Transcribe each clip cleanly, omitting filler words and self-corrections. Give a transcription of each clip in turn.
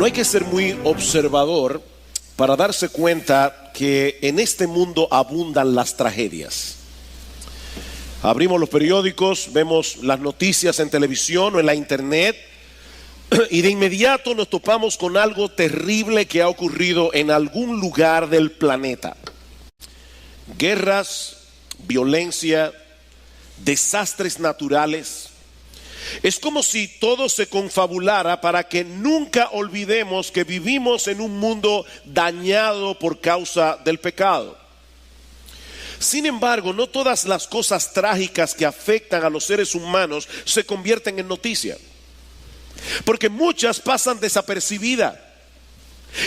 No hay que ser muy observador para darse cuenta que en este mundo abundan las tragedias. Abrimos los periódicos, vemos las noticias en televisión o en la internet y de inmediato nos topamos con algo terrible que ha ocurrido en algún lugar del planeta. Guerras, violencia, desastres naturales. Es como si todo se confabulara para que nunca olvidemos que vivimos en un mundo dañado por causa del pecado. Sin embargo, no todas las cosas trágicas que afectan a los seres humanos se convierten en noticia, porque muchas pasan desapercibidas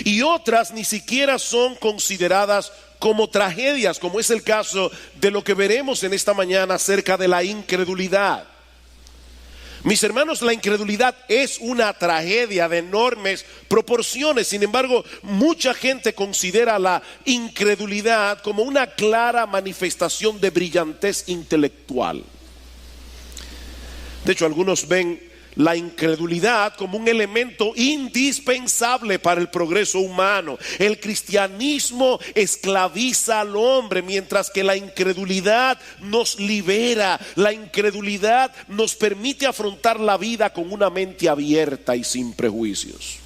y otras ni siquiera son consideradas como tragedias, como es el caso de lo que veremos en esta mañana acerca de la incredulidad. Mis hermanos, la incredulidad es una tragedia de enormes proporciones. Sin embargo, mucha gente considera la incredulidad como una clara manifestación de brillantez intelectual. De hecho, algunos ven la incredulidad como un elemento indispensable para el progreso humano. El cristianismo esclaviza al hombre, mientras que la incredulidad nos libera. La incredulidad nos permite afrontar la vida con una mente abierta y sin prejuicios.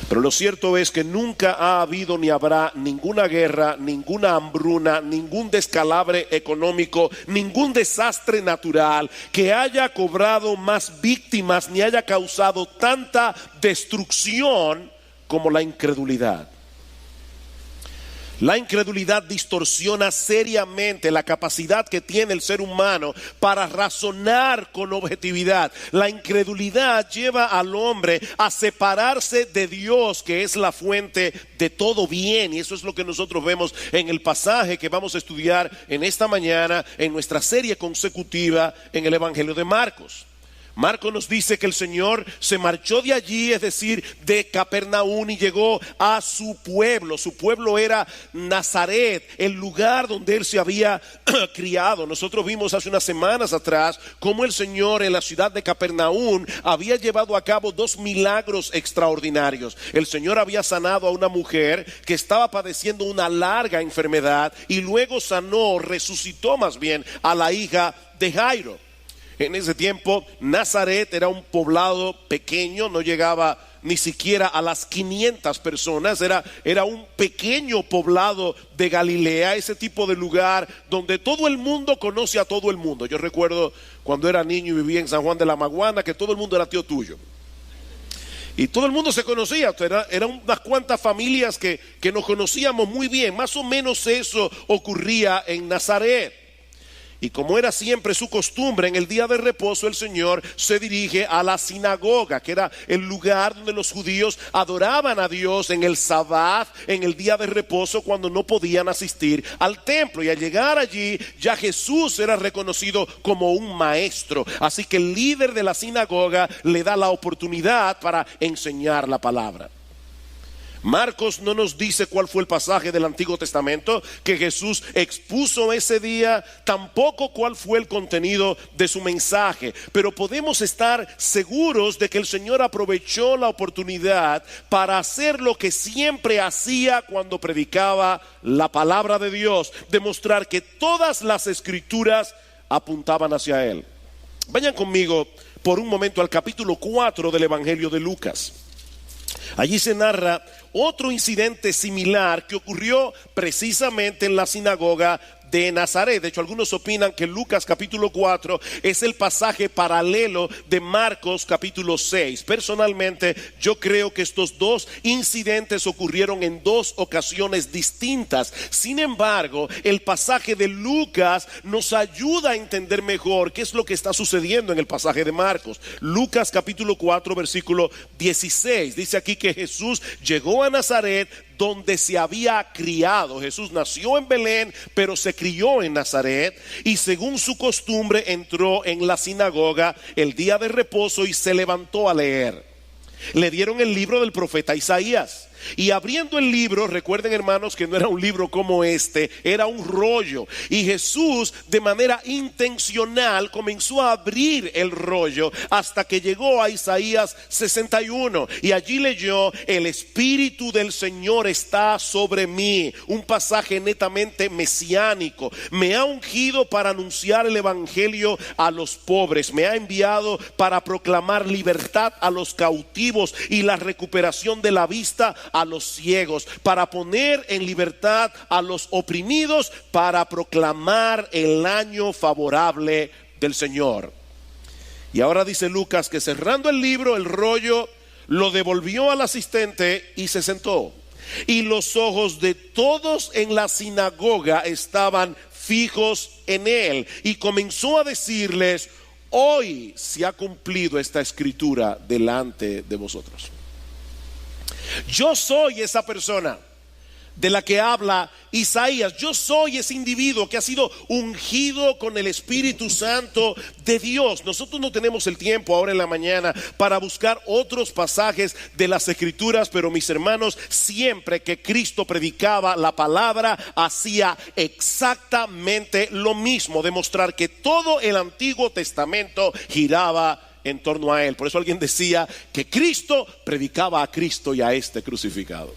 Pero lo cierto es que nunca ha habido ni habrá ninguna guerra, ninguna hambruna, ningún descalabro económico, ningún desastre natural que haya cobrado más víctimas ni haya causado tanta destrucción como la incredulidad. La incredulidad distorsiona seriamente la capacidad que tiene el ser humano para razonar con objetividad. La incredulidad lleva al hombre a separarse de Dios, que es la fuente de todo bien. Y eso es lo que nosotros vemos en el pasaje que vamos a estudiar en esta mañana en nuestra serie consecutiva en el Evangelio de Marcos. Marcos nos dice que el Señor se marchó de allí, es decir, de Capernaum, y llegó a su pueblo. Su pueblo era Nazaret, el lugar donde él se había criado. Nosotros vimos hace unas semanas atrás cómo el Señor en la ciudad de Capernaum había llevado a cabo 2 milagros extraordinarios. El Señor había sanado a una mujer que estaba padeciendo una larga enfermedad y luego sanó, resucitó más bien, a la hija de Jairo. En ese tiempo Nazaret era un poblado pequeño, no llegaba ni siquiera a las 500 personas, era un pequeño poblado de Galilea, ese tipo de lugar donde todo el mundo conoce a todo el mundo. Yo recuerdo cuando era niño y vivía en San Juan de la Maguana que todo el mundo era tío tuyo. Y todo el mundo se conocía, eran unas cuantas familias que nos conocíamos muy bien. Más o menos eso ocurría en Nazaret. Y como era siempre su costumbre, en el día de reposo el Señor se dirige a la sinagoga, que era el lugar donde los judíos adoraban a Dios en el sabbat, en el día de reposo, cuando no podían asistir al templo. Y al llegar allí ya Jesús era reconocido como un maestro. Así que el líder de la sinagoga le da la oportunidad para enseñar la palabra. Marcos no nos dice cuál fue el pasaje del Antiguo Testamento que Jesús expuso ese día, tampoco cuál fue el contenido de su mensaje, pero podemos estar seguros de que el Señor aprovechó la oportunidad para hacer lo que siempre hacía cuando predicaba la palabra de Dios: demostrar que todas las escrituras apuntaban hacia Él. Vayan conmigo por un momento al capítulo 4 del Evangelio de Lucas. Allí se narra otro incidente similar que ocurrió precisamente en la sinagoga de Nazaret. De hecho, algunos opinan que Lucas capítulo 4 es el pasaje paralelo de Marcos capítulo 6. Personalmente, yo creo que estos dos incidentes ocurrieron en 2 ocasiones distintas. Sin embargo, el pasaje de Lucas nos ayuda a entender mejor qué es lo que está sucediendo en el pasaje de Marcos. Lucas capítulo 4 versículo 16 dice aquí que Jesús llegó a Nazaret, donde se había criado. Jesús nació en Belén, pero se crió en Nazaret, y según su costumbre entró en la sinagoga el día de reposo y se levantó a leer. Le dieron el libro del profeta Isaías. Y abriendo el libro, recuerden hermanos que no era un libro como este, era un rollo. Y Jesús de manera intencional comenzó a abrir el rollo hasta que llegó a Isaías 61. Y allí leyó: el Espíritu del Señor está sobre mí. Un pasaje netamente mesiánico. Me ha ungido para anunciar el evangelio a los pobres. Me ha enviado para proclamar libertad a los cautivos y la recuperación de la vista a los ciegos, para poner en libertad a los oprimidos, para proclamar el año favorable del Señor. Y ahora dice Lucas que cerrando el libro, el rollo, lo devolvió al asistente y se sentó. Y los ojos de todos en la sinagoga estaban fijos en él. Y comenzó a decirles: hoy se ha cumplido esta escritura delante de vosotros. Yo soy esa persona de la que habla Isaías. Yo soy ese individuo que ha sido ungido con el Espíritu Santo de Dios. Nosotros no tenemos el tiempo ahora en la mañana para buscar otros pasajes de las Escrituras, pero mis hermanos, siempre que Cristo predicaba la palabra, hacía exactamente lo mismo: demostrar que todo el Antiguo Testamento giraba en torno a él. Por eso alguien decía que Cristo predicaba a Cristo y a este crucificado.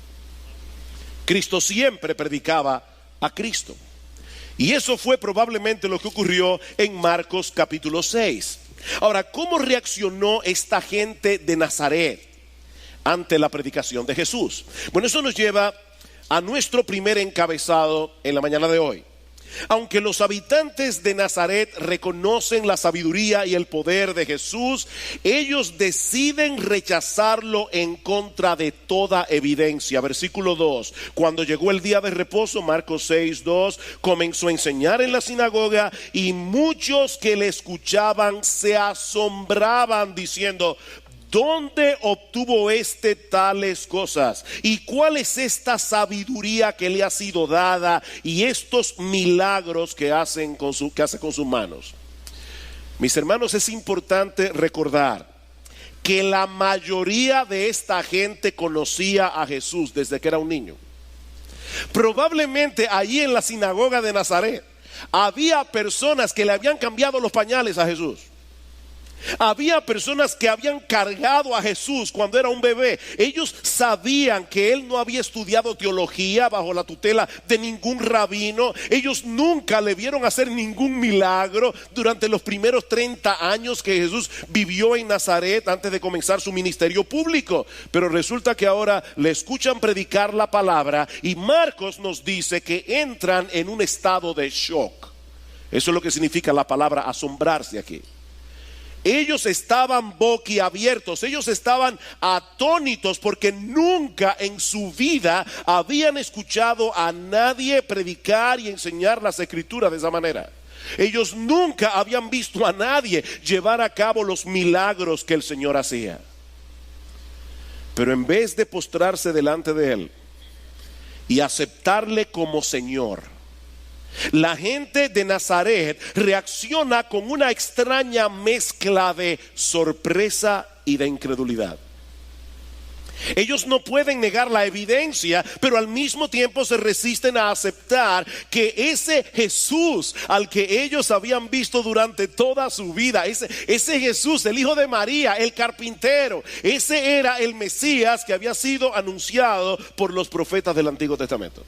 Cristo siempre predicaba a Cristo. Y eso fue probablemente lo que ocurrió en Marcos capítulo 6. Ahora, ¿cómo reaccionó esta gente de Nazaret ante la predicación de Jesús? Bueno, eso nos lleva a nuestro primer encabezado en la mañana de hoy. Aunque los habitantes de Nazaret reconocen la sabiduría y el poder de Jesús, ellos deciden rechazarlo en contra de toda evidencia. Versículo 2: cuando llegó el día de reposo, Marcos 6:2, comenzó a enseñar en la sinagoga y muchos que le escuchaban se asombraban diciendo: ¿dónde obtuvo tales cosas? ¿Y cuál es esta sabiduría que le ha sido dada? Y estos milagros que hace con sus manos. Mis hermanos, es importante recordar que la mayoría de esta gente conocía a Jesús desde que era un niño. Probablemente allí en la sinagoga de Nazaret había personas que le habían cambiado los pañales a Jesús. Había personas que habían cargado a Jesús cuando era un bebé. Ellos sabían que él no había estudiado teología bajo la tutela de ningún rabino. Ellos nunca le vieron hacer ningún milagro durante los primeros 30 años que Jesús vivió en Nazaret antes de comenzar su ministerio público. Pero resulta que ahora le escuchan predicar la palabra y Marcos nos dice que entran en un estado de shock. Eso es lo que significa la palabra asombrarse aquí. Ellos estaban boquiabiertos, ellos estaban atónitos porque nunca en su vida habían escuchado a nadie predicar y enseñar las Escrituras de esa manera. Ellos nunca habían visto a nadie llevar a cabo los milagros que el Señor hacía. Pero en vez de postrarse delante de él y aceptarle como Señor, la gente de Nazaret reacciona con una extraña mezcla de sorpresa y de incredulidad. Ellos no pueden negar la evidencia, pero al mismo tiempo se resisten a aceptar que ese Jesús al que ellos habían visto durante toda su vida, ese Jesús, el hijo de María, el carpintero, ese era el Mesías que había sido anunciado por los profetas del Antiguo Testamento.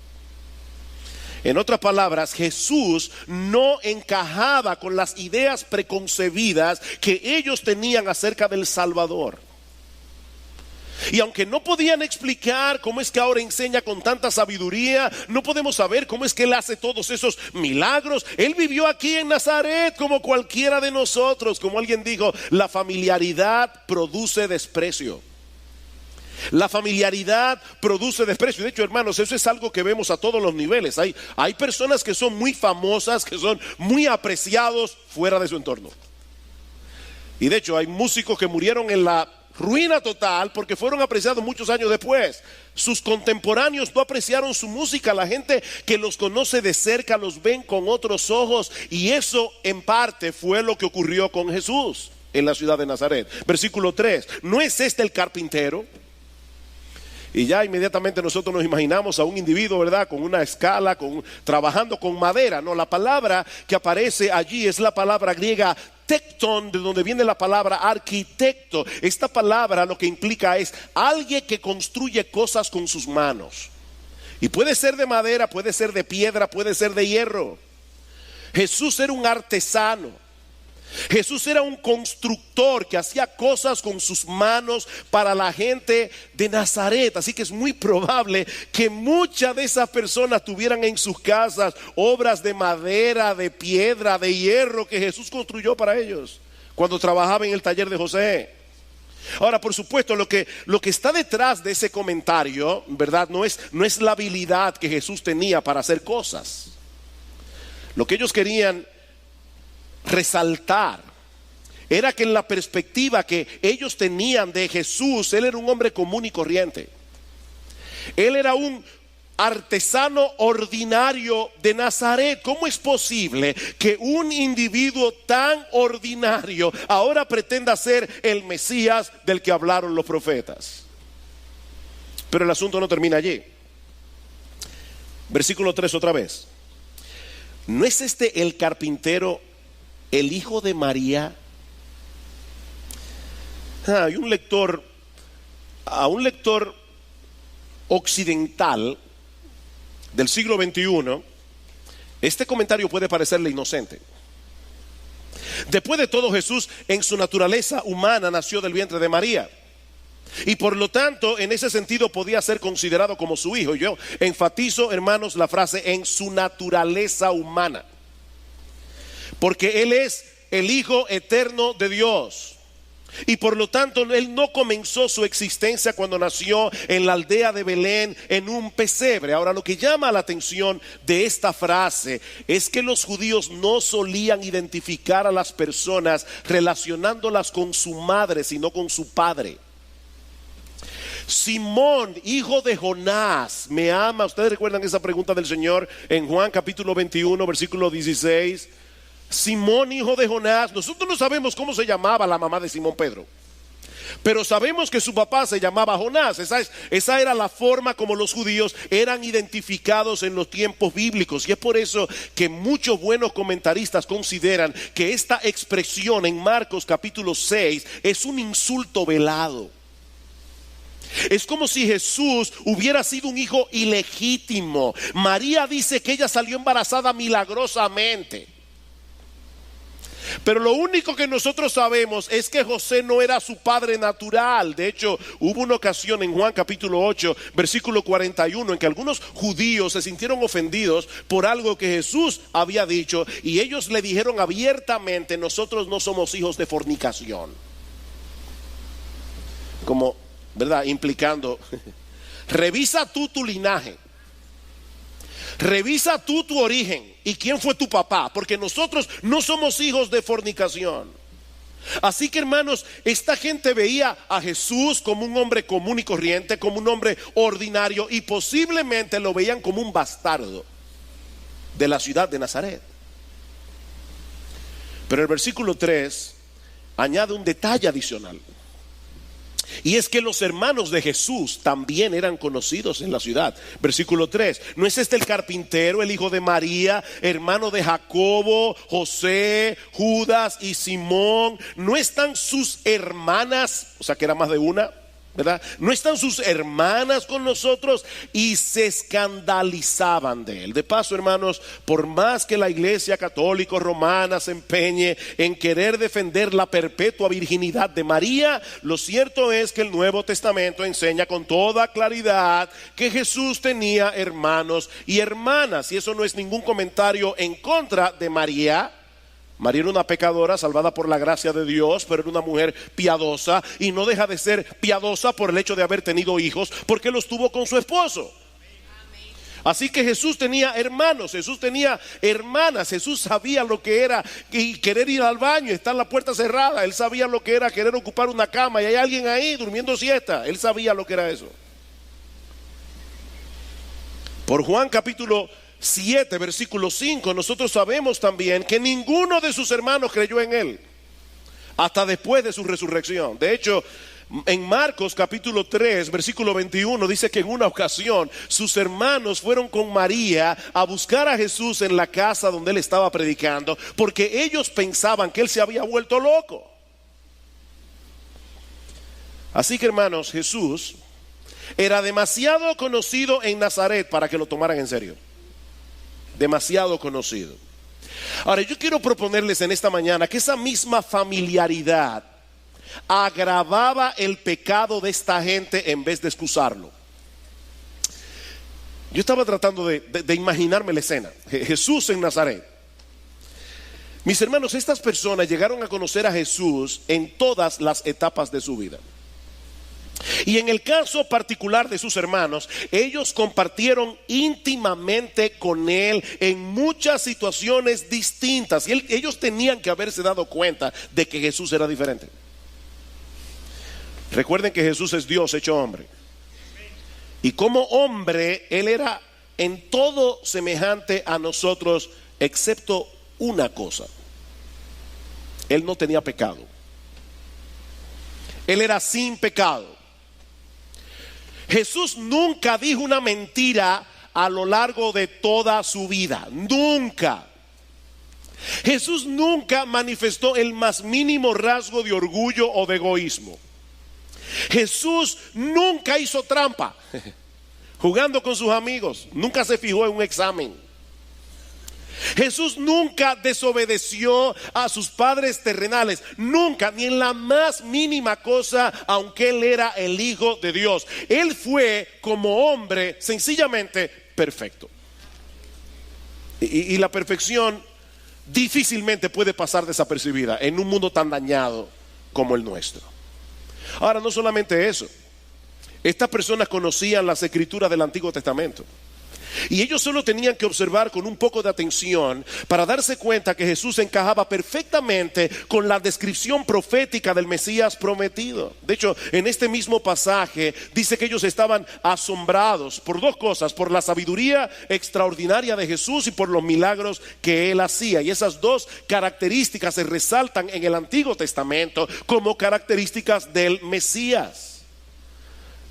En otras palabras, Jesús no encajaba con las ideas preconcebidas que ellos tenían acerca del Salvador. Y aunque no podían explicar cómo es que ahora enseña con tanta sabiduría, no podemos saber cómo es que él hace todos esos milagros. Él vivió aquí en Nazaret como cualquiera de nosotros. Como alguien dijo, la familiaridad produce desprecio. La familiaridad produce desprecio. De hecho, hermanos, eso es algo que vemos a todos los niveles. Hay personas que son muy famosas, que son muy apreciados fuera de su entorno. Y de hecho, hay músicos que murieron en la ruina total porque fueron apreciados muchos años después. Sus contemporáneos no apreciaron su música. La gente que los conoce de cerca los ven con otros ojos. Y eso en parte fue lo que ocurrió con Jesús en la ciudad de Nazaret. Versículo 3: ¿no es este el carpintero? Y ya inmediatamente nosotros nos imaginamos a un individuo, ¿verdad?, con una escala, trabajando con madera. No, la palabra que aparece allí es la palabra griega tecton, de donde viene la palabra arquitecto. Esta palabra lo que implica es alguien que construye cosas con sus manos. Y puede ser de madera, puede ser de piedra, puede ser de hierro. Jesús era un artesano. Jesús era un constructor que hacía cosas con sus manos para la gente de Nazaret. Así que es muy probable que muchas de esas personas tuvieran en sus casas obras de madera, de piedra, de hierro que Jesús construyó para ellos cuando trabajaba en el taller de José. Ahora, por supuesto, lo que está detrás de ese comentario, ¿verdad?, no es la habilidad que Jesús tenía para hacer cosas. Lo que ellos querían resaltar era que en la perspectiva que ellos tenían de Jesús, Él era un hombre común y corriente. Él era un artesano ordinario de Nazaret. ¿Cómo es posible que un individuo tan ordinario ahora pretenda ser el Mesías del que hablaron los profetas? Pero el asunto no termina allí. Versículo 3 otra vez. ¿No es este el carpintero, el hijo de María? Hay un lector occidental del siglo XXI, este comentario puede parecerle inocente. Después de todo, Jesús en su naturaleza humana nació del vientre de María, y por lo tanto en ese sentido podía ser considerado como su hijo. Yo enfatizo, hermanos, la frase en su naturaleza humana, porque Él es el Hijo eterno de Dios. Y por lo tanto Él no comenzó su existencia cuando nació en la aldea de Belén en un pesebre. Ahora, lo que llama la atención de esta frase es que los judíos no solían identificar a las personas relacionándolas con su madre, sino con su padre. Simón, hijo de Jonás, ¿me ama? ¿Ustedes recuerdan esa pregunta del Señor en Juan capítulo 21 versículo 16? Simón, hijo de Jonás. Nosotros no sabemos cómo se llamaba la mamá de Simón Pedro, pero sabemos que su papá se llamaba Jonás. Esa era la forma como los judíos eran identificados en los tiempos bíblicos. Y es por eso que muchos buenos comentaristas consideran que esta expresión en Marcos capítulo 6 es un insulto velado. Es como si Jesús hubiera sido un hijo ilegítimo. María dice que ella salió embarazada milagrosamente, pero lo único que nosotros sabemos es que José no era su padre natural. De hecho, hubo una ocasión en Juan capítulo 8 versículo 41 en que algunos judíos se sintieron ofendidos por algo que Jesús había dicho, y ellos le dijeron abiertamente: nosotros no somos hijos de fornicación. Como, ¿verdad?, implicando revisa tú tu linaje, revisa tú tu origen y quién fue tu papá, porque nosotros no somos hijos de fornicación. Así que, hermanos, esta gente veía a Jesús como un hombre común y corriente, como un hombre ordinario, y posiblemente lo veían como un bastardo de la ciudad de Nazaret. Pero el versículo 3 añade un detalle adicional, y es que los hermanos de Jesús también eran conocidos en la ciudad. Versículo 3: ¿no es este el carpintero, el hijo de María, hermano de Jacobo, José, Judas y Simón? ¿No están sus hermanas, o sea que era más de una, ¿verdad? ¿No están sus hermanas con nosotros? Y se escandalizaban de él. De paso, hermanos, por más que la iglesia católica romana se empeñe en querer defender la perpetua virginidad de María, lo cierto es que el Nuevo Testamento enseña con toda claridad que Jesús tenía hermanos y hermanas. Y eso no es ningún comentario en contra de María. María era una pecadora salvada por la gracia de Dios, pero era una mujer piadosa, y no deja de ser piadosa por el hecho de haber tenido hijos, porque los tuvo con su esposo. Así que Jesús tenía hermanos, Jesús tenía hermanas. Jesús sabía lo que era querer ir al baño y estar la puerta cerrada. Él sabía lo que era querer ocupar una cama y hay alguien ahí durmiendo siesta. Él sabía lo que era eso. Por Juan capítulo 7 versículo 5 nosotros sabemos también que ninguno de sus hermanos creyó en él hasta después de su resurrección. De hecho, En Marcos capítulo 3 versículo 21 dice que en una ocasión sus hermanos fueron con María a buscar a Jesús en la casa donde él estaba predicando, porque ellos pensaban que él se había vuelto loco. Así que, hermanos, Jesús era demasiado conocido en Nazaret para que lo tomaran en serio. Demasiado conocido. Ahora, yo quiero proponerles en esta mañana que esa misma familiaridad agravaba el pecado de esta gente en vez de excusarlo. Yo estaba tratando de imaginarme la escena. Jesús en Nazaret. Mis hermanos, estas personas llegaron a conocer a Jesús en todas las etapas de su vida. Y en el caso particular de sus hermanos, ellos compartieron íntimamente con él en muchas situaciones distintas. Y ellos tenían que haberse dado cuenta de que Jesús era diferente. Recuerden que Jesús es Dios hecho hombre. Y como hombre, él era en todo semejante a nosotros, excepto una cosa: él no tenía pecado. Él era sin pecado. Jesús nunca dijo una mentira a lo largo de toda su vida. Nunca. Jesús nunca manifestó el más mínimo rasgo de orgullo o de egoísmo. Jesús nunca hizo trampa jugando con sus amigos. Nunca se fijó en un examen. Jesús nunca desobedeció a sus padres terrenales, nunca, ni en la más mínima cosa, aunque él era el Hijo de Dios. Él fue como hombre sencillamente perfecto. Y la perfección difícilmente puede pasar desapercibida en un mundo tan dañado como el nuestro. Ahora, no solamente eso, estas personas conocían las escrituras del Antiguo Testamento. Y ellos solo tenían que observar con un poco de atención para darse cuenta que Jesús encajaba perfectamente con la descripción profética del Mesías prometido. De hecho, en este mismo pasaje dice que ellos estaban asombrados por dos cosas: por la sabiduría extraordinaria de Jesús y por los milagros que él hacía. Y esas dos características se resaltan en el Antiguo Testamento como características del Mesías.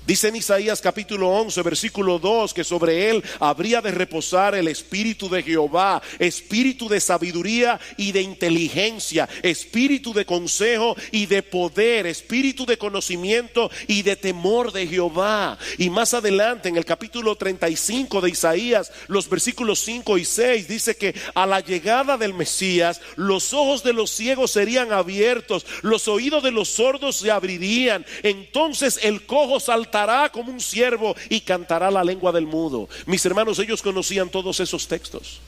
Dice en Isaías capítulo 11 versículo 2 que sobre él habría de reposar el espíritu de Jehová, espíritu de sabiduría y de inteligencia, espíritu de consejo y de poder, espíritu de conocimiento y de temor de Jehová. Y más adelante en el capítulo 35 de Isaías, los versículos 5 y 6, dice que a la llegada del Mesías los ojos de los ciegos serían abiertos, los oídos de los sordos se abrirían, entonces el cojo saltará como un ciervo y cantará la lengua del mudo. Mis hermanos, ellos conocían todos esos textos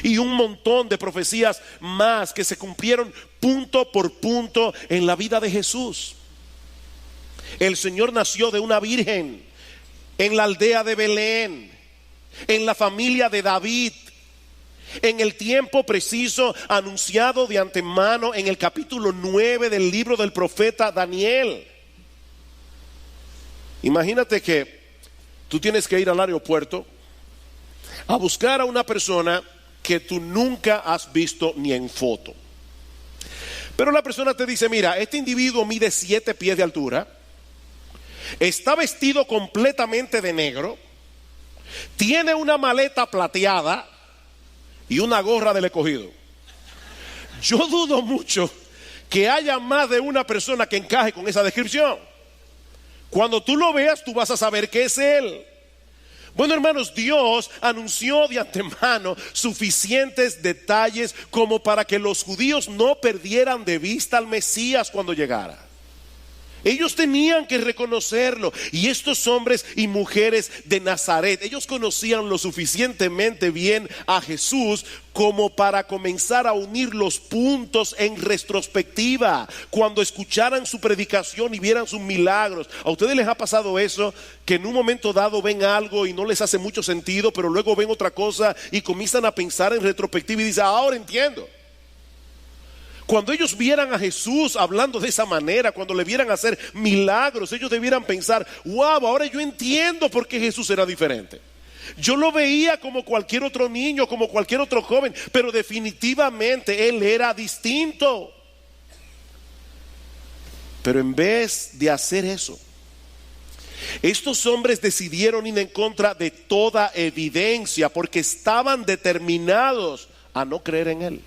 y un montón de profecías más que se cumplieron punto por punto en la vida de Jesús. El Señor nació de una virgen en la aldea de Belén, en la familia de David, en el tiempo preciso anunciado de antemano en el capítulo 9 del libro del profeta Daniel. Imagínate que tú tienes que ir al aeropuerto a buscar a una persona que tú nunca has visto ni en foto. Pero la persona te dice: mira, este individuo mide 7 pies de altura, está vestido completamente de negro, tiene una maleta plateada y una gorra del Escogido. Yo dudo mucho que haya más de una persona que encaje con esa descripción. Cuando tú lo veas, tú vas a saber que es él. Bueno, hermanos, Dios anunció de antemano suficientes detalles como para que los judíos no perdieran de vista al Mesías cuando llegara. Ellos tenían que reconocerlo. Y estos hombres y mujeres de Nazaret, ellos conocían lo suficientemente bien a Jesús como para comenzar a unir los puntos en retrospectiva cuando escucharan su predicación y vieran sus milagros. ¿A ustedes les ha pasado eso? Que en un momento dado ven algo y no les hace mucho sentido, pero luego ven otra cosa y comienzan a pensar en retrospectiva y dicen: ahora entiendo. Cuando ellos vieran a Jesús hablando de esa manera, cuando le vieran hacer milagros, ellos debieran pensar: wow, ahora yo entiendo por qué Jesús era diferente. Yo lo veía como cualquier otro niño, como cualquier otro joven, pero definitivamente él era distinto. Pero en vez de hacer eso, estos hombres decidieron ir en contra de toda evidencia porque estaban determinados a no creer en Él.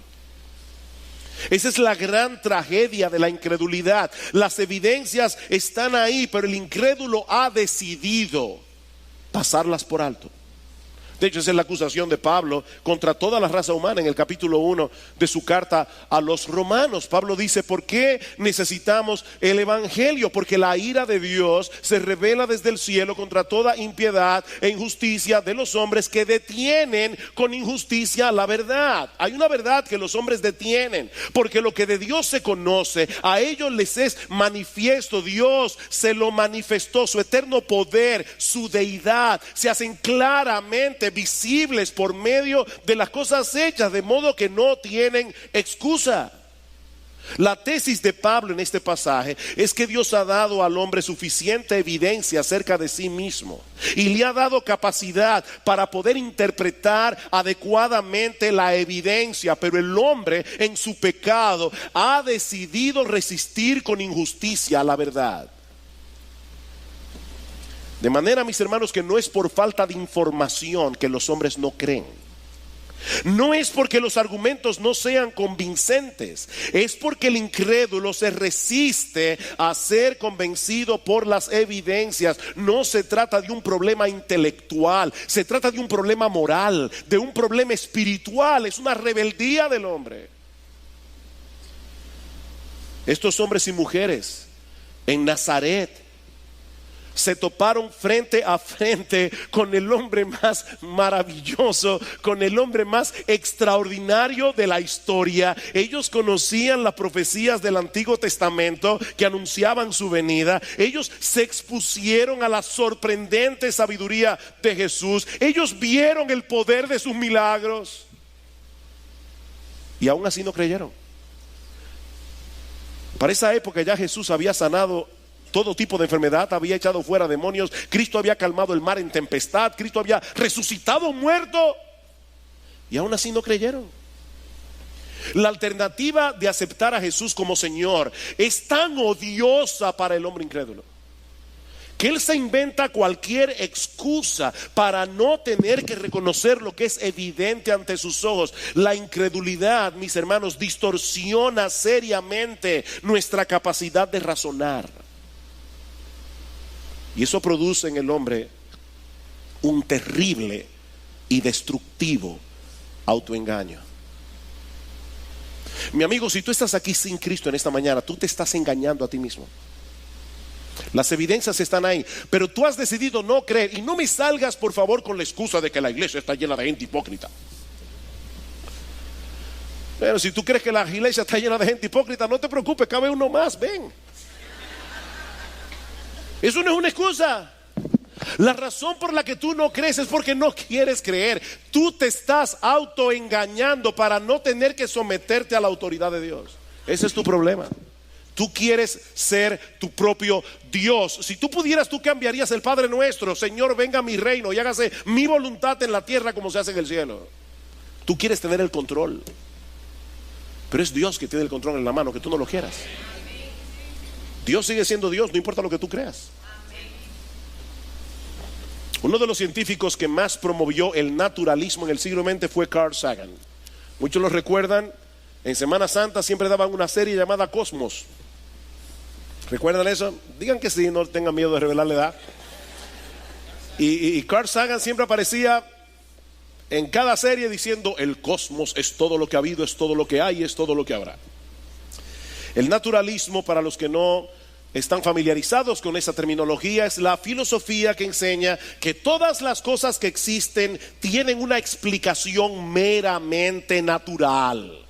Esa es la gran tragedia de la incredulidad. Las evidencias están ahí, pero el incrédulo ha decidido pasarlas por alto. De hecho, esa es la acusación de Pablo contra toda la raza humana en el capítulo 1 de su carta a los romanos. Pablo dice: ¿por qué necesitamos el evangelio? Porque la ira de Dios se revela desde el cielo contra toda impiedad e injusticia de los hombres que detienen con injusticia la verdad. Hay una verdad que los hombres detienen, porque lo que de Dios se conoce, a ellos les es manifiesto. Dios se lo manifestó, su eterno poder, su deidad, se hacen claramente visibles por medio de las cosas hechas, de modo que no tienen excusa. La tesis de Pablo en este pasaje es que Dios ha dado al hombre suficiente evidencia acerca de sí mismo y le ha dado capacidad para poder interpretar adecuadamente la evidencia, pero el hombre en su pecado ha decidido resistir con injusticia a la verdad. De manera, mis hermanos, que no es por falta de información que los hombres no creen. No es porque los argumentos no sean convincentes. Es porque el incrédulo se resiste a ser convencido por las evidencias. No se trata de un problema intelectual, se trata de un problema moral, de un problema espiritual. Es una rebeldía del hombre. Estos hombres y mujeres en Nazaret se toparon frente a frente con el hombre más maravilloso, con el hombre más extraordinario de la historia. Ellos conocían las profecías del Antiguo Testamento que anunciaban su venida. Ellos se expusieron a la sorprendente sabiduría de Jesús. Ellos vieron el poder de sus milagros y aún así no creyeron. Para esa época ya Jesús había sanado todo tipo de enfermedad, había echado fuera demonios, Cristo había calmado el mar en tempestad, Cristo había resucitado a un muerto, y aún así no creyeron. La alternativa de aceptar a Jesús como Señor es tan odiosa para el hombre incrédulo que él se inventa cualquier excusa para no tener que reconocer lo que es evidente ante sus ojos. La incredulidad, mis hermanos, distorsiona seriamente nuestra capacidad de razonar. Y eso produce en el hombre un terrible y destructivo autoengaño. Mi amigo, si tú estás aquí sin Cristo en esta mañana, tú te estás engañando a ti mismo. Las evidencias están ahí, pero tú has decidido no creer. Y no me salgas, por favor, con la excusa de que la iglesia está llena de gente hipócrita. Pero si tú crees que la iglesia está llena de gente hipócrita, no te preocupes, cabe uno más, ven. Eso no es una excusa. La razón por la que tú no crees es porque no quieres creer. Tú te estás autoengañando para no tener que someterte a la autoridad de Dios. Ese es tu problema. Tú quieres ser tu propio Dios. Si tú pudieras, tú cambiarías el Padre Nuestro: Señor, venga a mi reino y hágase mi voluntad en la tierra como se hace en el cielo. Tú quieres tener el control, pero es Dios que tiene el control en la mano, que tú no lo quieras. Dios sigue siendo Dios, no importa lo que tú creas. Uno de los científicos que más promovió el naturalismo en el siglo XX fue Carl Sagan. Muchos lo recuerdan. En Semana Santa siempre daban una serie llamada Cosmos. ¿Recuerdan eso? Digan que sí, no tengan miedo de revelar la edad. Y Carl Sagan siempre aparecía en cada serie diciendo: el cosmos es todo lo que ha habido, es todo lo que hay, es todo lo que habrá. El naturalismo, para los que no están familiarizados con esa terminología, es la filosofía que enseña que todas las cosas que existen tienen una explicación meramente natural.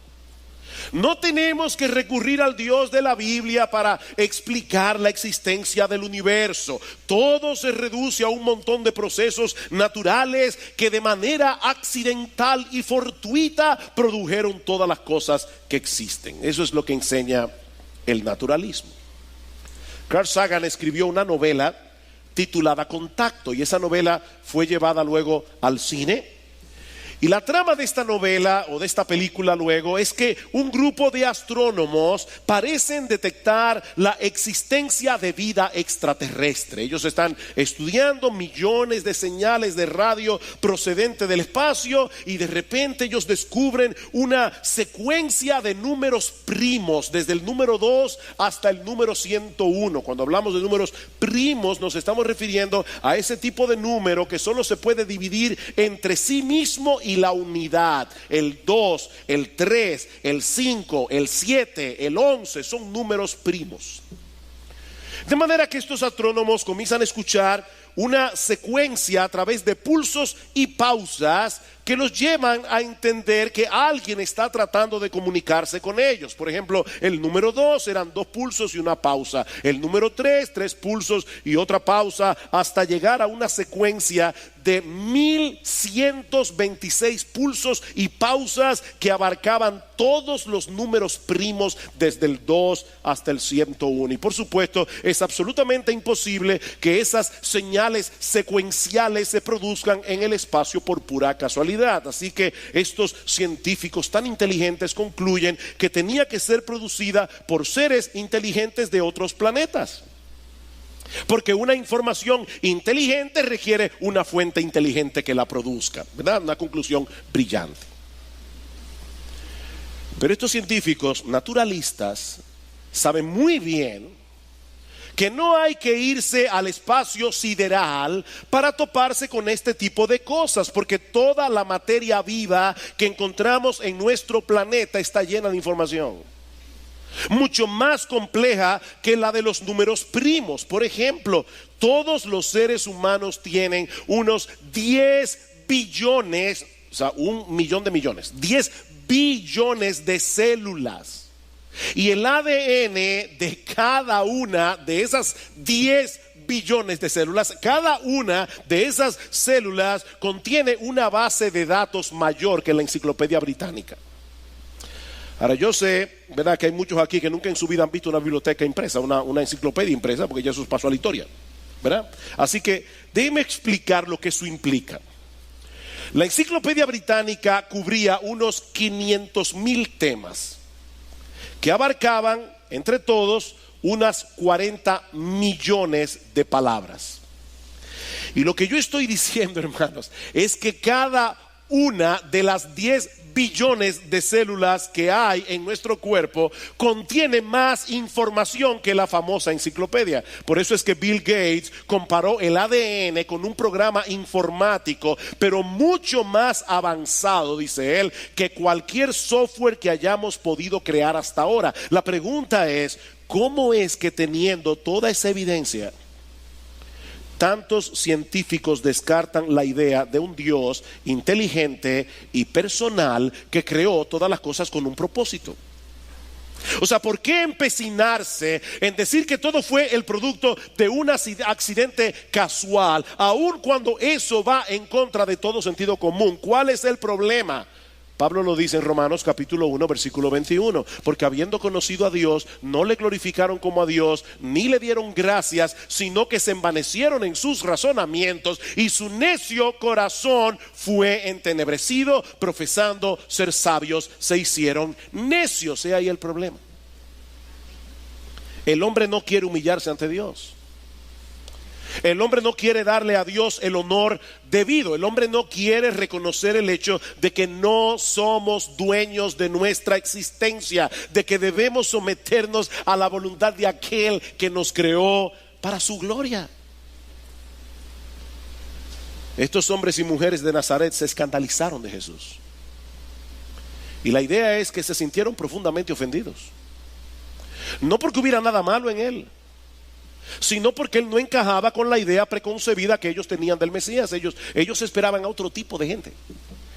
No tenemos que recurrir al Dios de la Biblia para explicar la existencia del universo. Todo se reduce a un montón de procesos naturales que de manera accidental y fortuita produjeron todas las cosas que existen. Eso es lo que enseña el naturalismo. Carl Sagan escribió una novela titulada Contacto, y esa novela fue llevada luego al cine. Y la trama de esta novela o de esta película luego es que un grupo de astrónomos parecen detectar la existencia de vida extraterrestre. Ellos están estudiando millones de señales de radio procedente del espacio y de repente ellos descubren una secuencia de números primos desde el número 2 hasta el número 101. Cuando hablamos de números primos nos estamos refiriendo a ese tipo de número que solo se puede dividir entre sí mismo y la unidad. El 2, el 3, el 5, el 7, el 11 son números primos. De manera que estos astrónomos comienzan a escuchar una secuencia a través de pulsos y pausas que los llevan a entender que alguien está tratando de comunicarse con ellos. Por ejemplo, el número 2 eran 2 pulsos y una pausa. El número 3, 3 pulsos y otra pausa, hasta llegar a una secuencia de 1126 pulsos y pausas que abarcaban todos los números primos desde el 2 hasta el 101. Y por supuesto, es absolutamente imposible que esas señales secuenciales se produzcan en el espacio por pura casualidad. Así que estos científicos tan inteligentes concluyen que tenía que ser producida por seres inteligentes de otros planetas. Porque una información inteligente requiere una fuente inteligente que la produzca, ¿verdad? Una conclusión brillante. Pero estos científicos naturalistas saben muy bien que no hay que irse al espacio sideral para toparse con este tipo de cosas, porque toda la materia viva que encontramos en nuestro planeta está llena de información, mucho más compleja que la de los números primos. Por ejemplo, todos los seres humanos tienen unos 10 billones, o sea, 1 millón de millones, 10 billones de células. Y el ADN de cada una de esas 10 billones de células, cada una de esas células contiene una base de datos mayor que la Enciclopedia Británica. Ahora yo sé, ¿verdad?, que hay muchos aquí que nunca en su vida han visto una biblioteca impresa, una enciclopedia impresa, porque ya eso pasó a la historia, ¿verdad? Así que déjenme explicar lo que eso implica. La Enciclopedia Británica cubría unos 500,000 temas que abarcaban entre todos unas 40 millones de palabras. Y lo que yo estoy diciendo, hermanos, es que cada una de las 10 billones de células que hay en nuestro cuerpo contiene más información que la famosa enciclopedia. Por eso es que Bill Gates comparó el ADN con un programa informático, pero mucho más avanzado, dice él, que cualquier software que hayamos podido crear hasta ahora. La pregunta es, ¿cómo es que teniendo toda esa evidencia, tantos científicos descartan la idea de un Dios inteligente y personal que creó todas las cosas con un propósito? O sea, ¿por qué empecinarse en decir que todo fue el producto de un accidente casual, aun cuando eso va en contra de todo sentido común? ¿Cuál es el problema? Pablo lo dice en Romanos capítulo 1 versículo 21, porque habiendo conocido a Dios, no le glorificaron como a Dios, ni le dieron gracias, sino que se envanecieron en sus razonamientos, y su necio corazón fue entenebrecido, profesando ser sabios, se hicieron necios. He ahí el problema. El hombre no quiere humillarse ante Dios. El hombre no quiere darle a Dios el honor debido. El hombre no quiere reconocer el hecho de que no somos dueños de nuestra existencia, de que debemos someternos a la voluntad de aquel que nos creó para su gloria. Estos hombres y mujeres de Nazaret se escandalizaron de Jesús. Y la idea es que se sintieron profundamente ofendidos. No porque hubiera nada malo en él, sino porque él no encajaba con la idea preconcebida que ellos tenían del Mesías. Ellos esperaban a otro tipo de gente.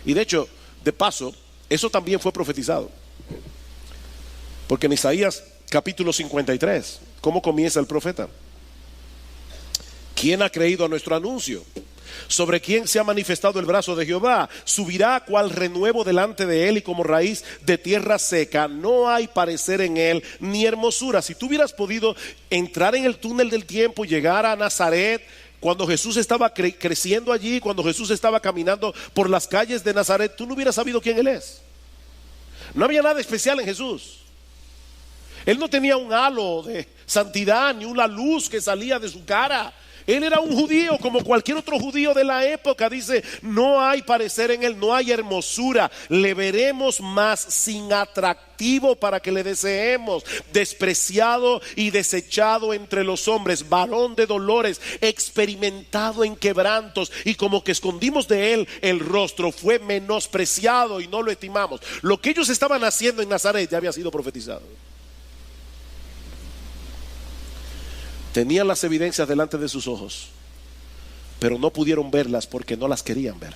Y de hecho, de paso, eso también fue profetizado. Porque en Isaías capítulo 53, ¿cómo comienza el profeta? ¿Quién ha creído a nuestro anuncio? ¿Sobre quién se ha manifestado el brazo de Jehová? Subirá cual renuevo delante de él y como raíz de tierra seca. No hay parecer en él ni hermosura. Si tú hubieras podido entrar en el túnel del tiempo y llegar a Nazaret cuando Jesús estaba creciendo allí, cuando Jesús estaba caminando por las calles de Nazaret, tú no hubieras sabido quién Él es. No había nada especial en Jesús. Él no tenía un halo de santidad ni una luz que salía de su cara. Él era un judío como cualquier otro judío de la época. Dice, no hay parecer en él, no hay hermosura. Le veremos más sin atractivo para que le deseemos. Despreciado y desechado entre los hombres, varón de dolores, experimentado en quebrantos. Y como que escondimos de él el rostro, fue menospreciado y no lo estimamos. Lo que ellos estaban haciendo en Nazaret ya había sido profetizado. Tenían las evidencias delante de sus ojos, pero no pudieron verlas porque no las querían ver.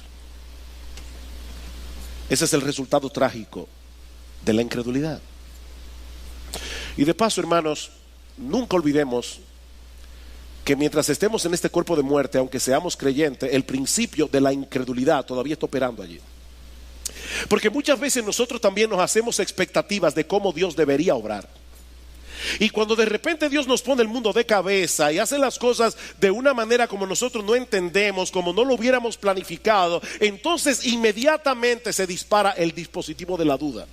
Ese es el resultado trágico de la incredulidad. Y de paso, hermanos, nunca olvidemos que mientras estemos en este cuerpo de muerte, aunque seamos creyentes, el principio de la incredulidad todavía está operando allí. Porque muchas veces nosotros también nos hacemos expectativas de cómo Dios debería obrar. Y cuando de repente Dios nos pone el mundo de cabeza y hace las cosas de una manera como nosotros no entendemos, como no lo hubiéramos planificado, entonces inmediatamente se dispara el dispositivo de la duda.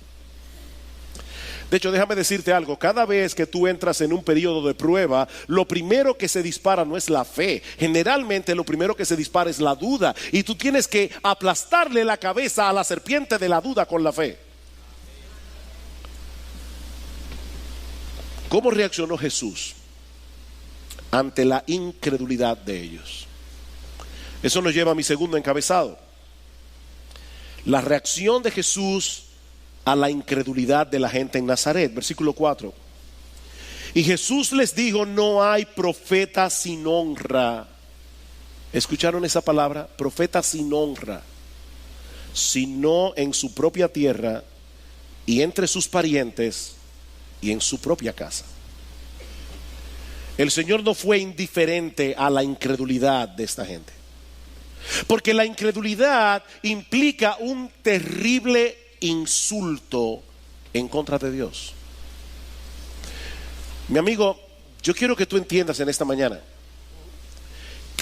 De hecho, déjame decirte algo, cada vez que tú entras en un periodo de prueba, lo primero que se dispara no es la fe. Generalmente lo primero que se dispara es la duda, y tú tienes que aplastarle la cabeza a la serpiente de la duda con la fe. ¿Cómo reaccionó Jesús ante la incredulidad de ellos? Eso nos lleva a mi segundo encabezado. La reacción de Jesús a la incredulidad de la gente en Nazaret. Versículo 4. Y Jesús les dijo, no hay profeta sin honra. ¿Escucharon esa palabra? Profeta sin honra, sino en su propia tierra y entre sus parientes y en su propia casa. El Señor no fue indiferente a la incredulidad de esta gente, porque la incredulidad implica un terrible insulto en contra de Dios. Mi amigo, yo quiero que tú entiendas en esta mañana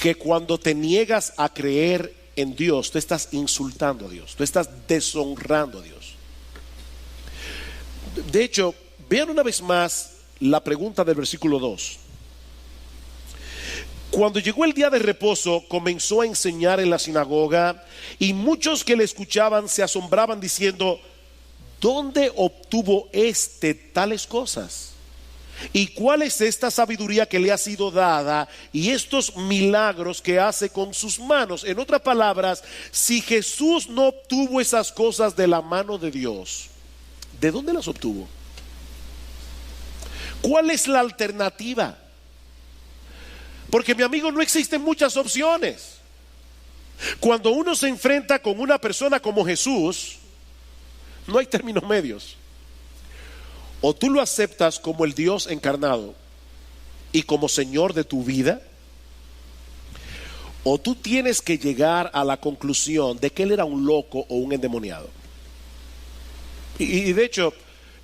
que cuando te niegas a creer en Dios, tú estás insultando a Dios, tú estás deshonrando a Dios. De hecho, vean una vez más la pregunta del versículo 2. Cuando llegó el día de reposo, comenzó a enseñar en la sinagoga, y muchos que le escuchaban se asombraban diciendo, ¿dónde obtuvo tales cosas? ¿Y cuál es esta sabiduría que le ha sido dada y estos milagros que hace con sus manos? En otras palabras, si Jesús no obtuvo esas cosas de la mano de Dios, ¿de dónde las obtuvo? ¿Cuál es la alternativa? Porque, mi amigo, no existen muchas opciones. Cuando uno se enfrenta con una persona como Jesús, no hay términos medios. O tú lo aceptas como el Dios encarnado y como Señor de tu vida, o tú tienes que llegar a la conclusión de que él era un loco o un endemoniado. Y de hecho,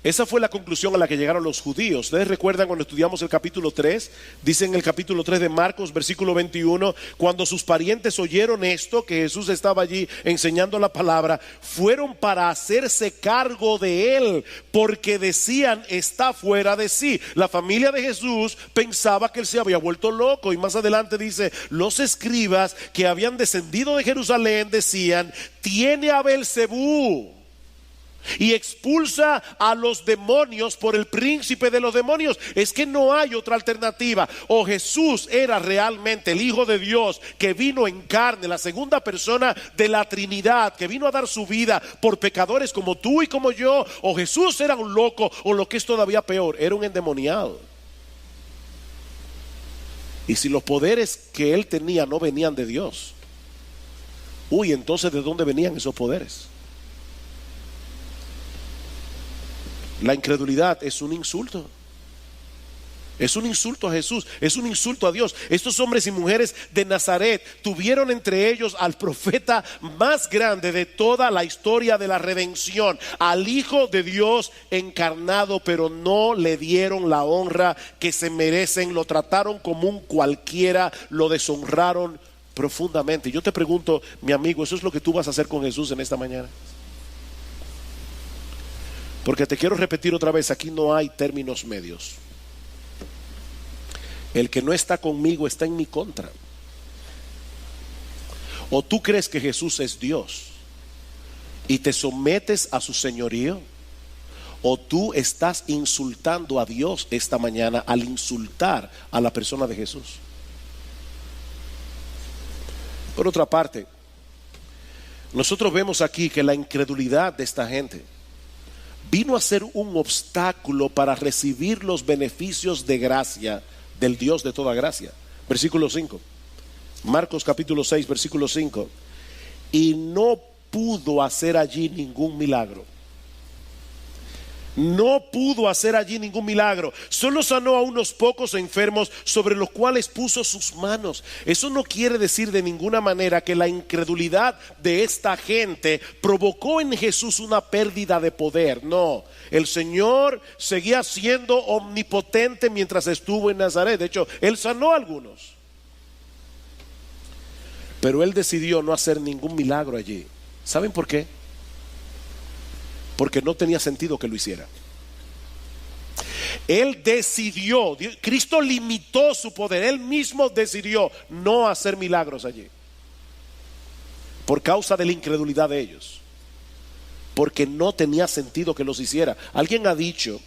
esa fue la conclusión a la que llegaron los judíos. Ustedes recuerdan cuando estudiamos el capítulo 3, dice en el capítulo 3 de Marcos, versículo 21, cuando sus parientes oyeron esto, que Jesús estaba allí enseñando la palabra, fueron para hacerse cargo de él, porque decían, está fuera de sí. La familia de Jesús pensaba que él se había vuelto loco, y más adelante dice, los escribas que habían descendido de Jerusalén decían, tiene a Beelzebú y expulsa a los demonios por el príncipe de los demonios. Es que no hay otra alternativa. O Jesús era realmente el Hijo de Dios que vino en carne, la segunda persona de la Trinidad, que vino a dar su vida por pecadores como tú y como yo, o Jesús era un loco, o lo que es todavía peor, era un endemoniado. Y si los poderes que él tenía no venían de Dios, entonces ¿de dónde venían esos poderes? La incredulidad es un insulto. Es un insulto a Jesús, es un insulto a Dios. Estos hombres y mujeres de Nazaret tuvieron entre ellos al profeta más grande de toda la historia de la redención, al Hijo de Dios encarnado, pero no le dieron la honra que se merecen, lo trataron como un cualquiera, lo deshonraron profundamente. Yo te pregunto, mi amigo, ¿eso es lo que tú vas a hacer con Jesús en esta mañana? Porque te quiero repetir otra vez, aquí no hay términos medios. El que no está conmigo está en mi contra. ¿O tú crees que Jesús es Dios y te sometes a su señorío? ¿O tú estás insultando a Dios esta mañana al insultar a la persona de Jesús? Por otra parte, nosotros vemos aquí que la incredulidad de esta gente vino a ser un obstáculo para recibir los beneficios de gracia del Dios de toda gracia. Versículo 5, Marcos capítulo 6, versículo 5. Y no pudo hacer allí ningún milagro. No pudo hacer allí ningún milagro. Solo sanó a unos pocos enfermos sobre los cuales puso sus manos. Eso no quiere decir de ninguna manera que la incredulidad de esta gente provocó en Jesús una pérdida de poder. No, el Señor seguía siendo omnipotente mientras estuvo en Nazaret. De hecho, Él sanó a algunos, pero Él decidió no hacer ningún milagro allí. ¿Saben por qué? Porque no tenía sentido que lo hiciera. Él decidió, Cristo limitó su poder, Él mismo decidió no hacer milagros allí, por causa de la incredulidad de ellos, porque no tenía sentido que los hiciera. Alguien ha dicho: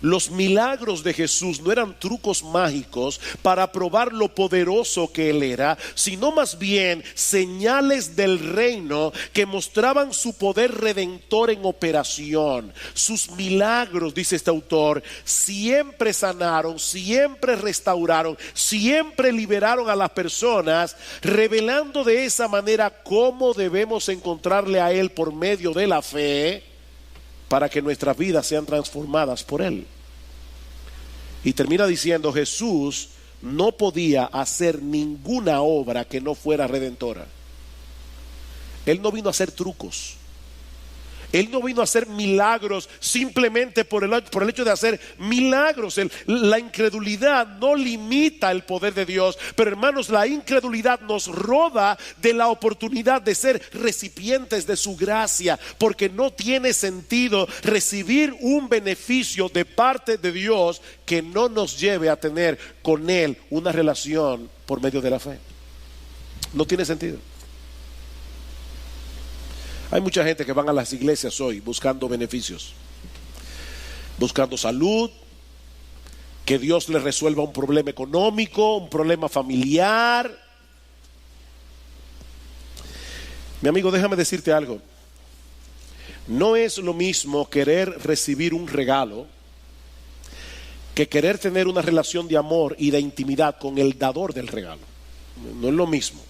los milagros de Jesús no eran trucos mágicos para probar lo poderoso que Él era, sino más bien señales del reino que mostraban su poder redentor en operación. Sus milagros, dice este autor, siempre sanaron, siempre restauraron, siempre liberaron a las personas, revelando de esa manera cómo debemos encontrarle a Él por medio de la fe, para que nuestras vidas sean transformadas por Él. Y termina diciendo: Jesús no podía hacer ninguna obra que no fuera redentora. Él no vino a hacer trucos. Él no vino a hacer milagros simplemente por el hecho de hacer milagros. La incredulidad no limita el poder de Dios, pero hermanos, la incredulidad nos roba de la oportunidad de ser recipientes de su gracia, porque no tiene sentido recibir un beneficio de parte de Dios que no nos lleve a tener con Él una relación por medio de la fe. No tiene sentido. Hay mucha gente que van a las iglesias hoy buscando beneficios, buscando salud, que Dios les resuelva un problema económico, un problema familiar. Mi amigo, déjame decirte algo. No es lo mismo querer recibir un regalo que querer tener una relación de amor y de intimidad con el dador del regalo. No es lo mismo.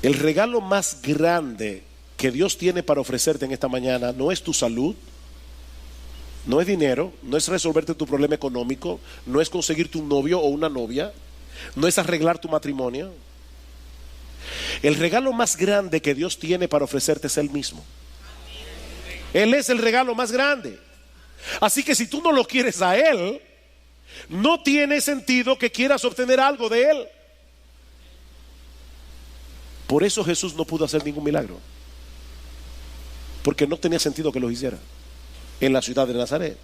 El regalo más grande que Dios tiene para ofrecerte en esta mañana no es tu salud, no es dinero, no es resolverte tu problema económico, no es conseguirte un novio o una novia, no es arreglar tu matrimonio. El regalo más grande que Dios tiene para ofrecerte es Él mismo. Él es el regalo más grande. Así que si tú no lo quieres a Él, no tiene sentido que quieras obtener algo de Él. Por eso Jesús no pudo hacer ningún milagro, porque no tenía sentido que los hiciera en la ciudad de Nazaret.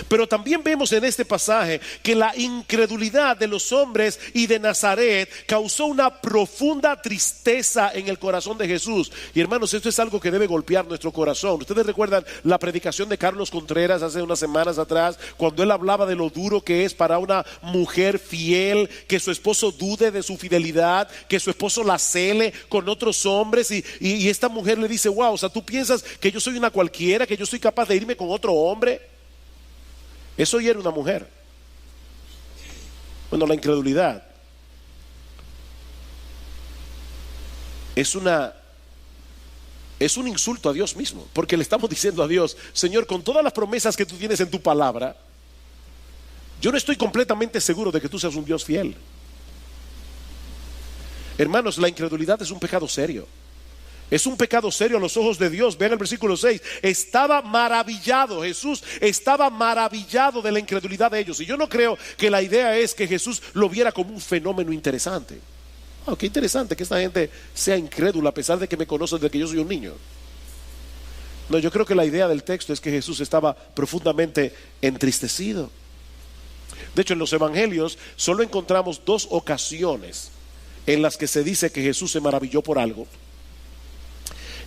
Pero también vemos en este pasaje que la incredulidad de los hombres y de Nazaret causó una profunda tristeza en el corazón de Jesús. Y hermanos, esto es algo que debe golpear nuestro corazón. Ustedes recuerdan la predicación de Carlos Contreras hace unas semanas atrás, cuando él hablaba de lo duro que es para una mujer fiel que su esposo dude de su fidelidad, que su esposo la cele con otros hombres, y esta mujer le dice: wow, o sea, tú piensas que yo soy una cualquiera, que yo soy capaz de irme con otro hombre. Eso hiere una mujer. Bueno, la incredulidad es un insulto a Dios mismo, porque le estamos diciendo a Dios: Señor, con todas las promesas que tú tienes en tu palabra, Yo no estoy completamente seguro de que tú seas un Dios fiel. Hermanos, la incredulidad es un pecado serio. Es un pecado serio a los ojos de Dios. Vean el versículo 6. Estaba maravillado, Jesús estaba maravillado de la incredulidad de ellos. Y yo no creo que la idea es que Jesús lo viera como un fenómeno interesante. Qué interesante que esta gente sea incrédula a pesar de que me conocen desde que yo soy un niño. No, yo creo que la idea del texto es que Jesús estaba profundamente entristecido. De hecho, en los evangelios solo encontramos 2 ocasiones en las que se dice que Jesús se maravilló por algo.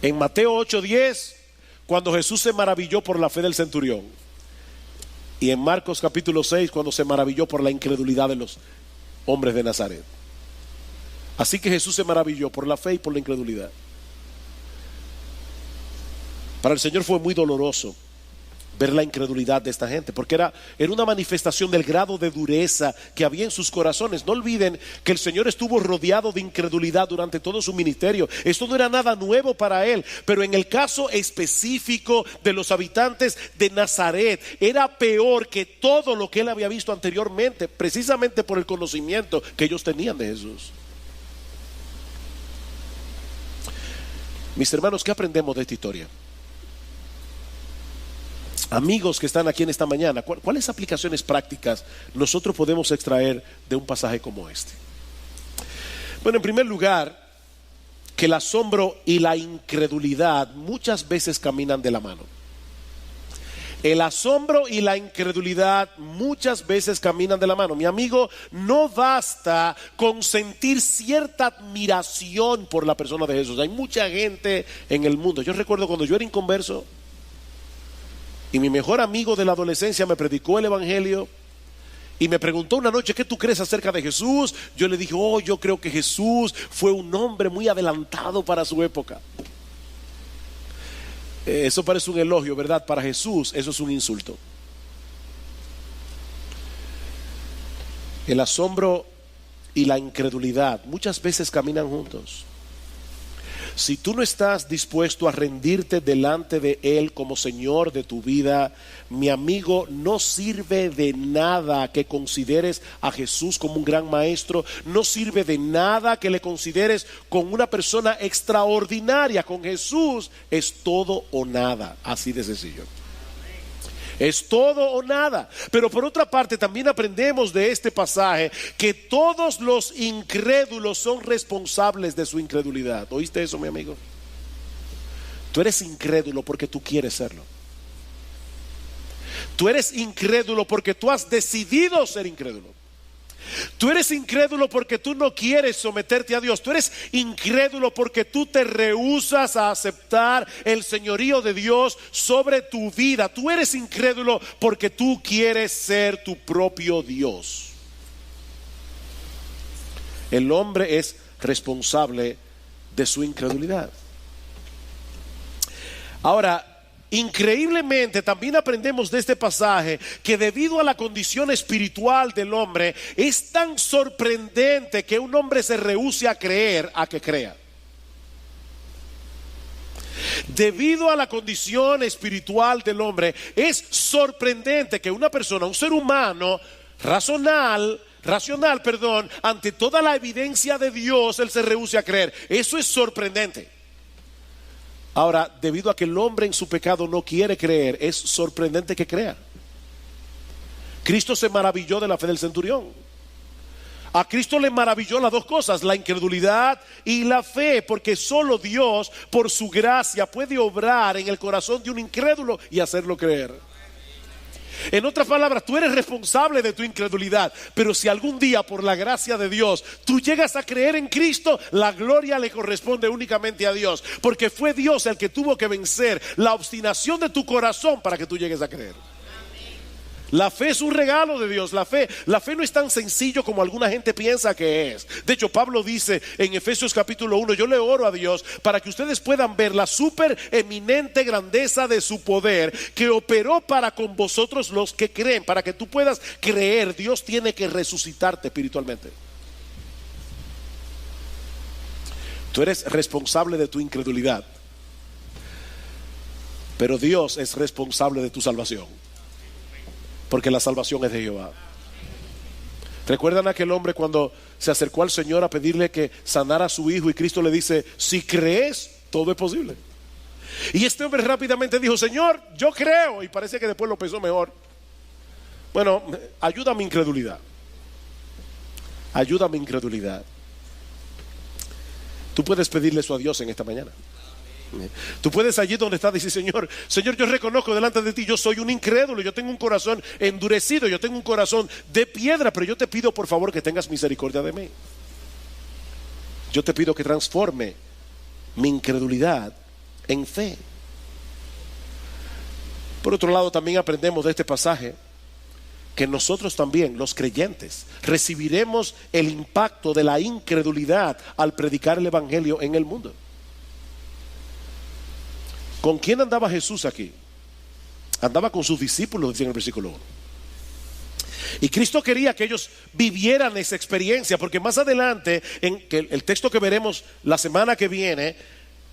En Mateo 8:10, cuando Jesús se maravilló por la fe del centurión. Y en Marcos capítulo 6, cuando se maravilló por la incredulidad de los hombres de Nazaret. Así que Jesús se maravilló por la fe y por la incredulidad. Para el Señor fue muy doloroso ver la incredulidad de esta gente, porque era una manifestación del grado de dureza que había en sus corazones. No olviden que el Señor estuvo rodeado de incredulidad durante todo su ministerio. Esto no era nada nuevo para él, pero en el caso específico de los habitantes de Nazaret, era peor que todo lo que él había visto anteriormente, precisamente por el conocimiento que ellos tenían de Jesús. Mis hermanos, ¿qué aprendemos de esta historia? Amigos que están aquí en esta mañana, ¿cuáles aplicaciones prácticas nosotros podemos extraer de un pasaje como este? Bueno, en primer lugar, que el asombro y la incredulidad muchas veces caminan de la mano. El asombro y la incredulidad muchas veces caminan de la mano. Mi amigo, no basta con sentir cierta admiración por la persona de Jesús. Hay mucha gente en el mundo. Yo recuerdo cuando yo era inconverso y mi mejor amigo de la adolescencia me predicó el evangelio y me preguntó una noche: ¿qué tú crees acerca de Jesús? Yo le dije: yo creo que Jesús fue un hombre muy adelantado para su época. Eso parece un elogio, ¿verdad? Para Jesús eso es un insulto. El asombro y la incredulidad muchas veces caminan juntos. Si tú no estás dispuesto a rendirte delante de Él como Señor de tu vida, mi amigo, no sirve de nada que consideres a Jesús como un gran maestro. No sirve de nada que le consideres como una persona extraordinaria. Con Jesús es todo o nada, así de sencillo. Es todo o nada. Pero por otra parte también aprendemos de este pasaje que todos los incrédulos son responsables de su incredulidad. ¿Oíste eso, mi amigo? Tú eres incrédulo porque tú quieres serlo. Tú eres incrédulo porque tú has decidido ser incrédulo. Tú eres incrédulo porque tú no quieres someterte a Dios. Tú eres incrédulo porque tú te rehusas a aceptar el señorío de Dios sobre tu vida. Tú eres incrédulo porque tú quieres ser tu propio Dios. El hombre es responsable de su incredulidad. Ahora, increíblemente también aprendemos de este pasaje que debido a la condición espiritual del hombre es tan sorprendente que un hombre se rehúse a creer a que crea. Debido a la condición espiritual del hombre es sorprendente que una persona, un ser humano racional, ante toda la evidencia de Dios, él se rehúse a creer. Eso es sorprendente. Ahora, debido a que el hombre en su pecado no quiere creer, es sorprendente que crea. Cristo se maravilló de la fe del centurión. A Cristo le maravilló las dos cosas, la incredulidad y la fe, porque solo Dios, por su gracia, puede obrar en el corazón de un incrédulo y hacerlo creer. En otras palabras, tú eres responsable de tu incredulidad, pero si algún día por la gracia de Dios tú llegas a creer en Cristo, la gloria le corresponde únicamente a Dios, porque fue Dios el que tuvo que vencer la obstinación de tu corazón para que tú llegues a creer. La fe es un regalo de Dios. La fe no es tan sencillo como alguna gente piensa que es. De hecho, Pablo dice en Efesios capítulo 1: yo le oro a Dios para que ustedes puedan ver la super eminente grandeza de su poder que operó para con vosotros los que creen. Para que tú puedas creer, Dios tiene que resucitarte espiritualmente. Tú eres responsable de tu incredulidad, pero Dios es responsable de tu salvación, porque la salvación es de Jehová. ¿Recuerdan a aquel hombre cuando se acercó al Señor a pedirle que sanara a su hijo y Cristo le dice, si crees, todo es posible? Y este hombre rápidamente dijo, Señor, yo creo, y parece que después lo pensó mejor. Bueno, ayuda a mi incredulidad. Ayuda a mi incredulidad. Tú puedes pedirle eso a Dios en esta mañana. Tú puedes allí donde estás decir, Señor, yo reconozco delante de ti, yo soy un incrédulo, yo tengo un corazón endurecido, yo tengo un corazón de piedra, pero yo te pido por favor que tengas misericordia de mí. Yo te pido que transforme mi incredulidad en fe. Por otro lado, también aprendemos de este pasaje que nosotros también, los creyentes, recibiremos el impacto de la incredulidad al predicar el evangelio en el mundo. ¿Con quién andaba Jesús aquí? Andaba con sus discípulos, dice en el versículo 1. Y Cristo quería que ellos vivieran esa experiencia, porque más adelante, en el texto que veremos la semana que viene,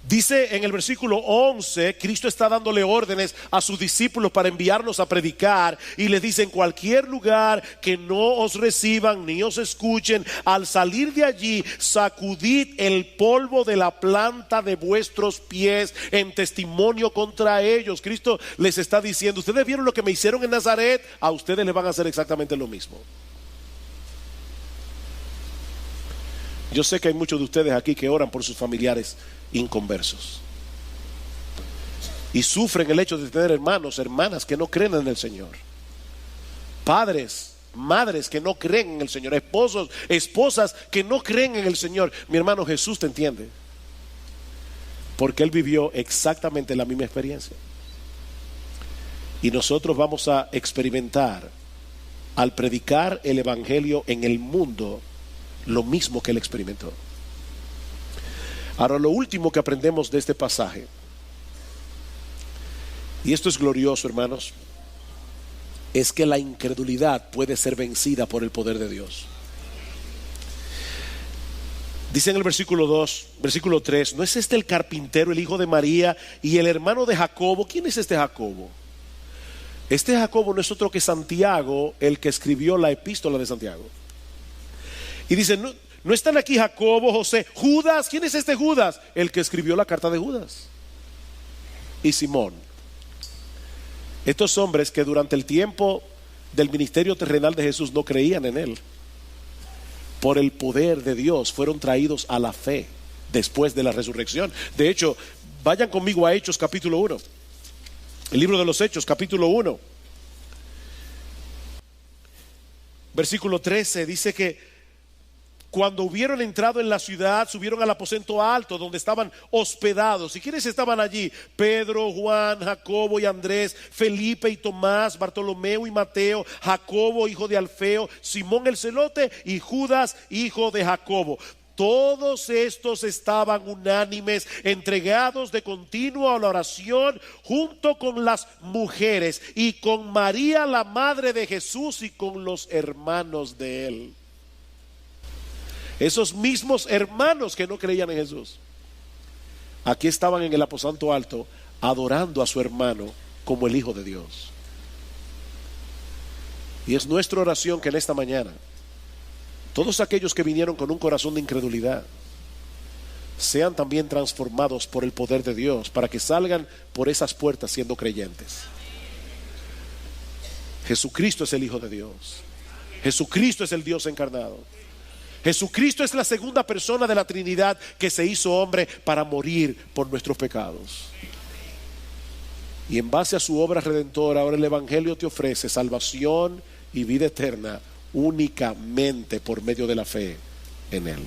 dice en el versículo 11, Cristo está dándole órdenes a sus discípulos para enviarlos a predicar, y les dice, en cualquier lugar que no os reciban ni os escuchen, al salir de allí, sacudid el polvo de la planta de vuestros pies en testimonio contra ellos. Cristo les está diciendo, ustedes vieron lo que me hicieron en Nazaret, a ustedes les van a hacer exactamente lo mismo. Yo sé que hay muchos de ustedes aquí que oran por sus familiares inconversos y sufren el hecho de tener hermanos, hermanas que no creen en el Señor, padres, madres que no creen en el Señor, esposos, esposas que no creen en el Señor. Mi hermano, Jesús te entiende, porque Él vivió exactamente la misma experiencia, y nosotros vamos a experimentar al predicar el evangelio en el mundo lo mismo que Él experimentó. Ahora, lo último que aprendemos de este pasaje, y esto es glorioso, hermanos, es que la incredulidad puede ser vencida por el poder de Dios. Dice en el versículo 3, ¿no es este el carpintero, el hijo de María y el hermano de Jacobo? ¿Quién es este Jacobo? Este Jacobo no es otro que Santiago, el que escribió la epístola de Santiago. Y dice, ¿no están aquí Jacobo, José, Judas? ¿Quién es este Judas? El que escribió la carta de Judas. Y Simón. Estos hombres que durante el tiempo del ministerio terrenal de Jesús no creían en Él, por el poder de Dios fueron traídos a la fe después de la resurrección. De hecho, vayan conmigo a Hechos capítulo 1. El libro de los Hechos capítulo 1. Versículo 13 dice que cuando hubieron entrado en la ciudad, subieron al aposento alto donde estaban hospedados. ¿Y quiénes estaban allí? Pedro, Juan, Jacobo y Andrés, Felipe y Tomás, Bartolomeo y Mateo, Jacobo, hijo de Alfeo, Simón el celote y Judas, hijo de Jacobo. Todos estos estaban unánimes, entregados de continuo a la oración, junto con las mujeres y con María, la madre de Jesús, y con los hermanos de él. Esos mismos hermanos que no creían en Jesús, aquí estaban en el aposento alto adorando a su hermano como el Hijo de Dios. Y es nuestra oración que en esta mañana todos aquellos que vinieron con un corazón de incredulidad sean también transformados por el poder de Dios, para que salgan por esas puertas siendo creyentes. Jesucristo es el Hijo de Dios. Jesucristo es el Dios encarnado. Jesucristo es la segunda persona de la Trinidad que se hizo hombre para morir por nuestros pecados. Y en base a su obra redentora, ahora el Evangelio te ofrece salvación y vida eterna únicamente por medio de la fe en Él.